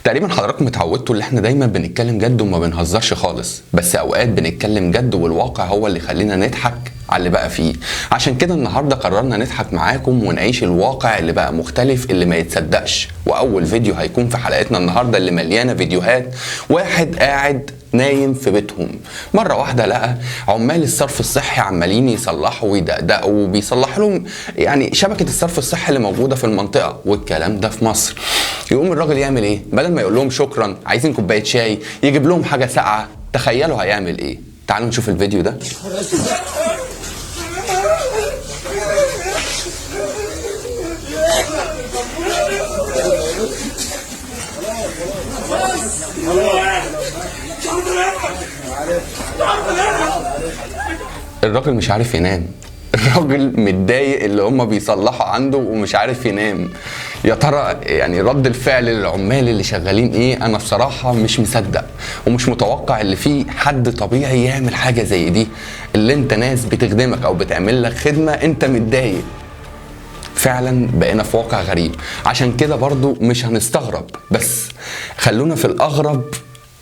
تقريبا حضراتكم اتعودتوا ان احنا دايما بنتكلم جد وما بنهزرش خالص، بس اوقات بنتكلم جد والواقع هو اللي يخلينا نضحك على اللي بقى فيه. عشان كده النهارده قررنا نضحك معاكم ونعيش الواقع اللي بقى مختلف اللي ما يتصدقش. واول فيديو هيكون في حلقتنا النهارده اللي مليانه فيديوهات واحد قاعد نايم في بيتهم، مرة واحدة لقى عمال الصرف الصحي عمالين يصلحوا ويدقدقوا وبيصلح لهم يعني شبكة الصرف الصحي اللي موجودة في المنطقة، والكلام ده في مصر. يقوم الراجل يعمل ايه؟ بدل ما يقول لهم شكرا عايزين كوباية شاي يجيب لهم حاجة ساقعة. تخيلوا هيعمل ايه؟ تعالوا نشوف الفيديو ده. الراجل مش عارف ينام، الراجل متضايق اللي هم بيصلحوا عنده ومش عارف ينام. يا ترى يعني رد الفعل للعمال اللي شغالين ايه؟ انا بصراحة مش مصدق ومش متوقع اللي فيه حد طبيعي يعمل حاجة زي دي، اللي انت ناس بتخدمك او بتعمل لك خدمة انت متضايق. فعلا بقينا في واقع غريب، عشان كده برضو مش هنستغرب، بس خلونا في الاغرب.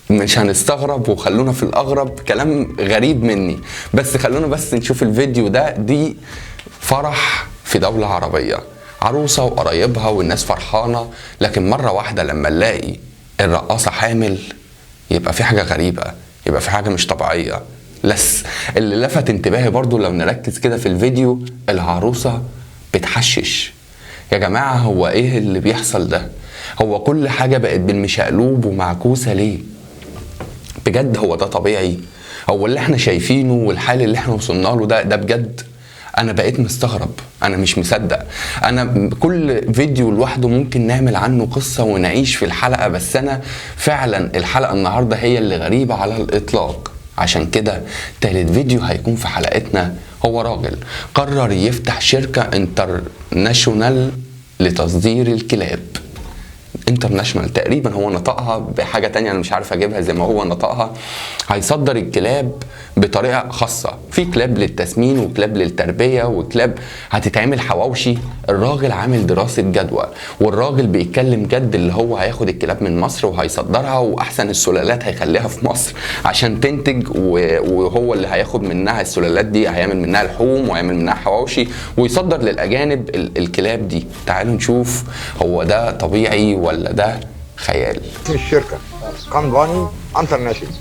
مش هنستغرب وخلونا في الاغرب، كلام غريب مني، بس خلونا بس نشوف الفيديو ده. دي فرح في دولة عربية، عروسة وقرايبها والناس فرحانة، لكن مرة واحدة لما نلاقي الرقاصة حامل يبقى في حاجة غريبة، يبقى في حاجة مش طبيعية. بس اللي لفت انتباهي برضو لو نركز كده في الفيديو، العروسة بتحشش. يا جماعة هو ايه اللي بيحصل ده؟ هو كل حاجة بقت بالمشقلوب ومعكوسة ليه؟ بجد هو ده طبيعي؟ هو اللي احنا شايفينه والحال اللي احنا وصلنا له ده بجد؟ انا بقيت مستغرب، انا مش مصدق. انا كل فيديو لوحده ممكن نعمل عنه قصة ونعيش في الحلقة، بس انا فعلا الحلقة النهاردة هي اللي غريبة على الاطلاق. عشان كده تالت فيديو هيكون في حلقتنا هو راجل قرر يفتح شركة انترناشونال لتصدير الكلاب. انترناشونال تقريبا هو نطقها بحاجه تانية انا مش عارف اجيبها زي ما هو نطقها. هيصدر الكلاب بطريقه خاصه، في كلاب للتسمين وكلاب للتربيه وكلاب هتتعمل حواوشي. الراجل عامل دراسه جدوى، والراجل بيتكلم جد اللي هو هياخد الكلاب من مصر وهيصدرها، واحسن السلالات هيخليها في مصر عشان تنتج، وهو اللي هياخد منها السلالات دي هيعمل منها لحوم ويعمل منها حواوشي ويصدر للاجانب الكلاب دي. تعالوا نشوف هو ده طبيعي ولا ده خيال. الشركة كامباني انترناشونال،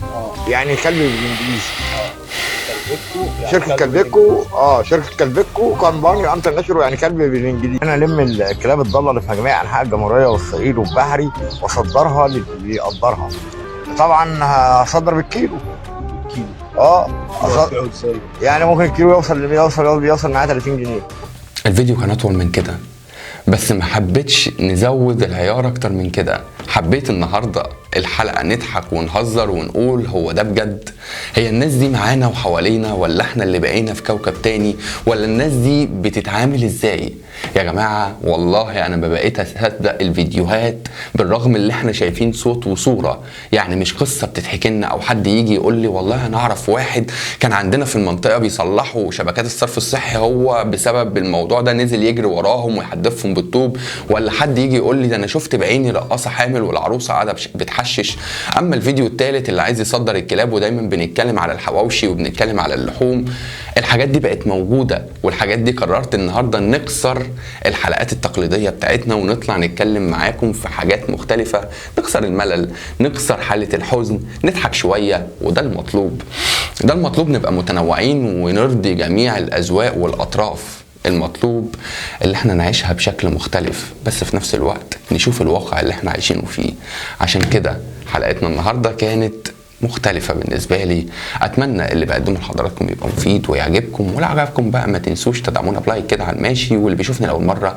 يعني كلب بالانجليزي. شركة كلبكو شركة كلبكو كامباني انترناشونال، يعني كلب بالانجليزي. انا الم الكلاب الضالة اللي في جميع انحاء الجمهورية والصعيد والبحري واصدرها للي يقدرها. طبعا هصدر بالكيلو. يعني ممكن الكيلو يوصل معاه 30 جنيه. الفيديو كان اطول من كده، بس ما حبيتش نزود العيار اكتر من كده. حبيت النهارده الحلقه نضحك ونهزر ونقول هو ده بجد؟ هي الناس دي معانا وحوالينا، ولا احنا اللي بقينا في كوكب تاني، ولا الناس دي بتتعامل ازاي؟ يا جماعه والله انا ما بقيت اصدق الفيديوهات، بالرغم اللي احنا شايفين صوت وصوره، يعني مش قصه بتتحكي لنا او حد يجي يقول لي والله انا اعرف واحد كان عندنا في المنطقه بيصلحوا شبكات الصرف الصحي، هو بسبب الموضوع ده نزل يجري وراهم ويحدفهم بالطوب، ولا حد يجي يقول لي ده انا شفت بعيني رقاصه حامل والعروسه قاعده بتحشش. اما الفيديو الثالث اللي عايز يصدر الكلاب، ودايما بنتكلم على الحواوشي وبنتكلم على اللحوم، الحاجات دي بقت موجوده، والحاجات دي قررت النهارده نكسر الحلقات التقليديه بتاعتنا ونطلع نتكلم معاكم في حاجات مختلفه، نكسر الملل، نكسر حاله الحزن، نضحك شويه، وده المطلوب. ده المطلوب، نبقى متنوعين ونرضي جميع الاذواق والاطراف. المطلوب اللي احنا نعيشها بشكل مختلف، بس في نفس الوقت نشوف الواقع اللي احنا عايشينه فيه. عشان كده حلقتنا النهارده كانت مختلفة بالنسبة لي. اتمنى اللي بقدمه لحضراتكم يبقى مفيد ويعجبكم، ولو عجبكم بقى ما تنسوش تدعمونا بلايك كده على الماشي، واللي بيشوفني لاول مرة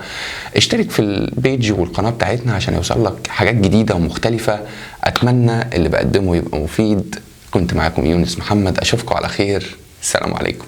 اشترك في البيج والقناة بتاعتنا عشان يوصل لك حاجات جديدة ومختلفة. اتمنى اللي بقدمه يبقى مفيد. كنت معاكم يونس محمد، اشوفكم على خير، السلام عليكم.